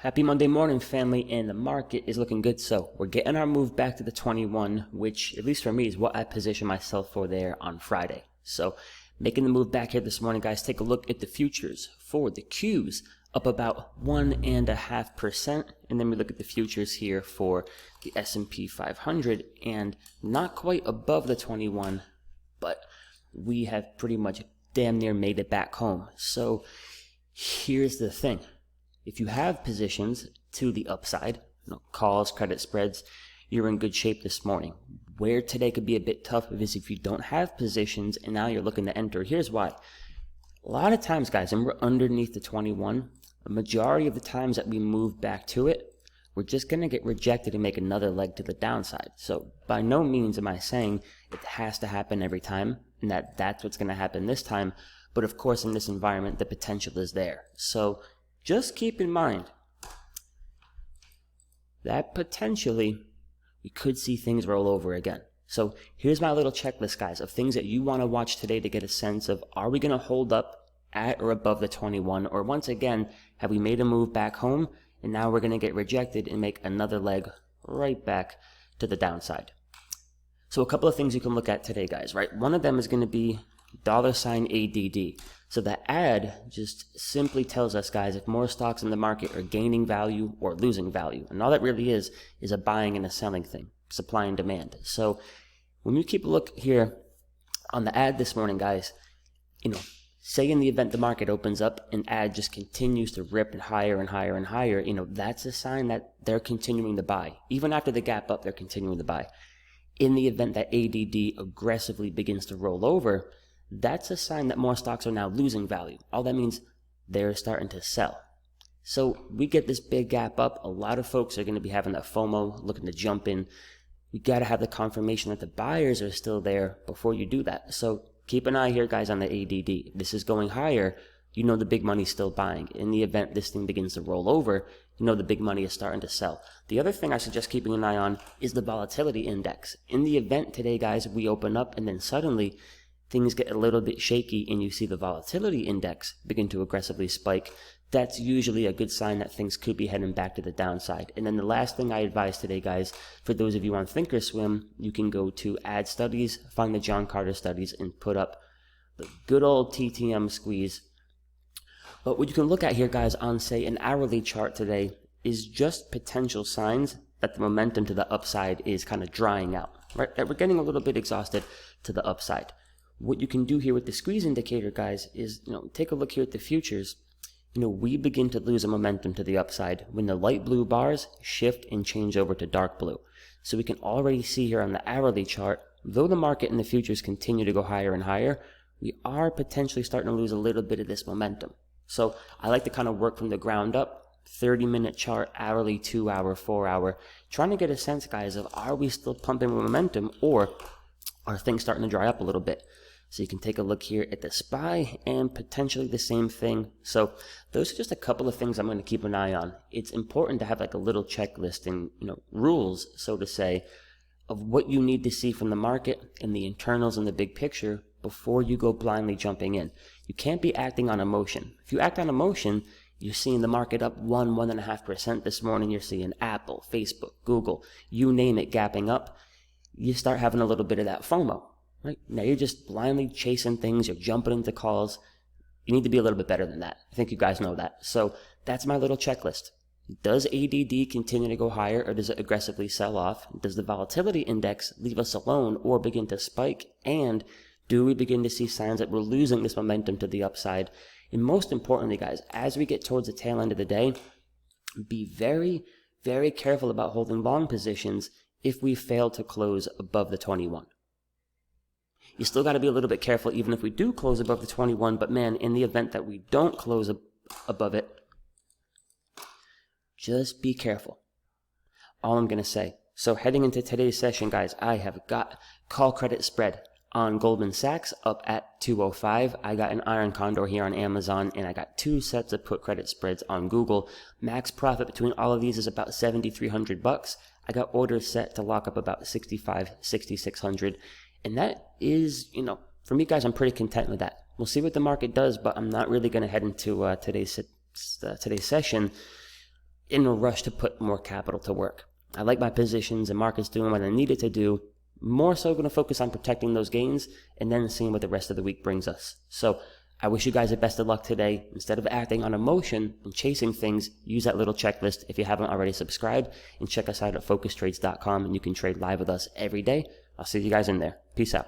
Happy Monday morning, family, and the market is looking good. So we're getting our move back to the 21, which, at least for me, is what I positioned myself for there on Friday. So making the move back here this morning, guys, take a look at the futures for the Qs, up about 1.5%. And then we look at the futures here for the S&P 500, and not quite above the 21, but we have pretty much damn near made it back home. So here's the thing. If you have positions to the upside, calls, credit spreads, you're in good shape this morning. Where today could be a bit tough is if you don't have positions and now you're looking to enter. Here's why. A lot of times, guys, and we're underneath the 21, a majority of the times that we move back to it, we're just going to get rejected and make another leg to the downside. So by no means am I saying it has to happen every time and that's what's going to happen this time. But of course, in this environment, the potential is there. So just keep in mind that potentially we could see things roll over again. So here's my little checklist, guys, of things that you want to watch today to get a sense of, are we going to hold up at or above the 21? Or once again, have we made a move back home and now we're going to get rejected and make another leg right back to the downside? So a couple of things you can look at today, guys, right? One of them is going to be $ADD. So that ad just simply tells us, guys, if more stocks in the market are gaining value or losing value. And all that really is a buying and a selling thing, supply and demand. So when you keep a look here on the ad this morning, guys, say in the event the market opens up and ad just continues to rip higher and higher and higher, that's a sign that they're continuing to buy. Even after the gap up, they're continuing to buy. In the event that ADD aggressively begins to roll over, that's a sign that more stocks are now losing value. All that means they're starting to sell. So we get this big gap up. A lot of folks are going to be having that FOMO, looking to jump in. We got to have the confirmation that the buyers are still there before you do that. So keep an eye here, guys, on the ADD. If this is going higher, the big money's still buying. In the event this thing begins to roll over, the big money is starting to sell. The other thing I suggest keeping an eye on is the Volatility Index. In the event today, guys, we open up and then suddenly things get a little bit shaky and you see the Volatility Index begin to aggressively spike, that's usually a good sign that things could be heading back to the downside. And then the last thing I advise today, guys, for those of you on Thinkorswim, you can go to Ad Studies, find the John Carter Studies, and put up the good old TTM Squeeze. But what you can look at here, guys, on, say, an hourly chart today is just potential signs that the momentum to the upside is kind of drying out, right? That we're getting a little bit exhausted to the upside. What you can do here with the squeeze indicator, guys, is, take a look here at the futures. We begin to lose a momentum to the upside when the light blue bars shift and change over to dark blue. So we can already see here on the hourly chart, though the market and the futures continue to go higher and higher, we are potentially starting to lose a little bit of this momentum. So I like to kind of work from the ground up, 30-minute chart, hourly, 2-hour, 4-hour, trying to get a sense, guys, of, are we still pumping momentum or are things starting to dry up a little bit? So you can take a look here at the SPY and potentially the same thing. So those are just a couple of things I'm going to keep an eye on. It's important to have like a little checklist and rules, so to say, of what you need to see from the market and the internals and the big picture before you go blindly jumping in. You can't be acting on emotion. If you act on emotion, you're seeing the market up 1.5% this morning. You're seeing Apple, Facebook, Google, you name it, gapping up. You start having a little bit of that FOMO. Right? Now you're just blindly chasing things, you're jumping into calls. You need to be a little bit better than that. I think you guys know that. So that's my little checklist. Does ADD continue to go higher or does it aggressively sell off? Does the Volatility Index leave us alone or begin to spike? And do we begin to see signs that we're losing this momentum to the upside? And most importantly, guys, as we get towards the tail end of the day, be very, very careful about holding long positions if we fail to close above the 21. You still got to be a little bit careful even if we do close above the 21, but man, in the event that we don't close above it, just be careful. All I'm going to say. So heading into today's session, guys, I have got call credit spread on Goldman Sachs up at 205. I got an iron condor here on Amazon, and I got 2 sets of put credit spreads on Google. Max profit between all of these is about $7,300. I got orders set to lock up about $6,600. And that is, for me, guys, I'm pretty content with that. We'll see what the market does, but I'm not really going to head into today's session in a rush to put more capital to work. I like my positions and markets doing what I needed to do. More so going to focus on protecting those gains and then seeing what the rest of the week brings us. So I wish you guys the best of luck today. Instead of acting on emotion and chasing things, use that little checklist if you haven't already subscribed, and check us out at focustrades.com, and you can trade live with us every day. I'll see you guys in there. Peace out.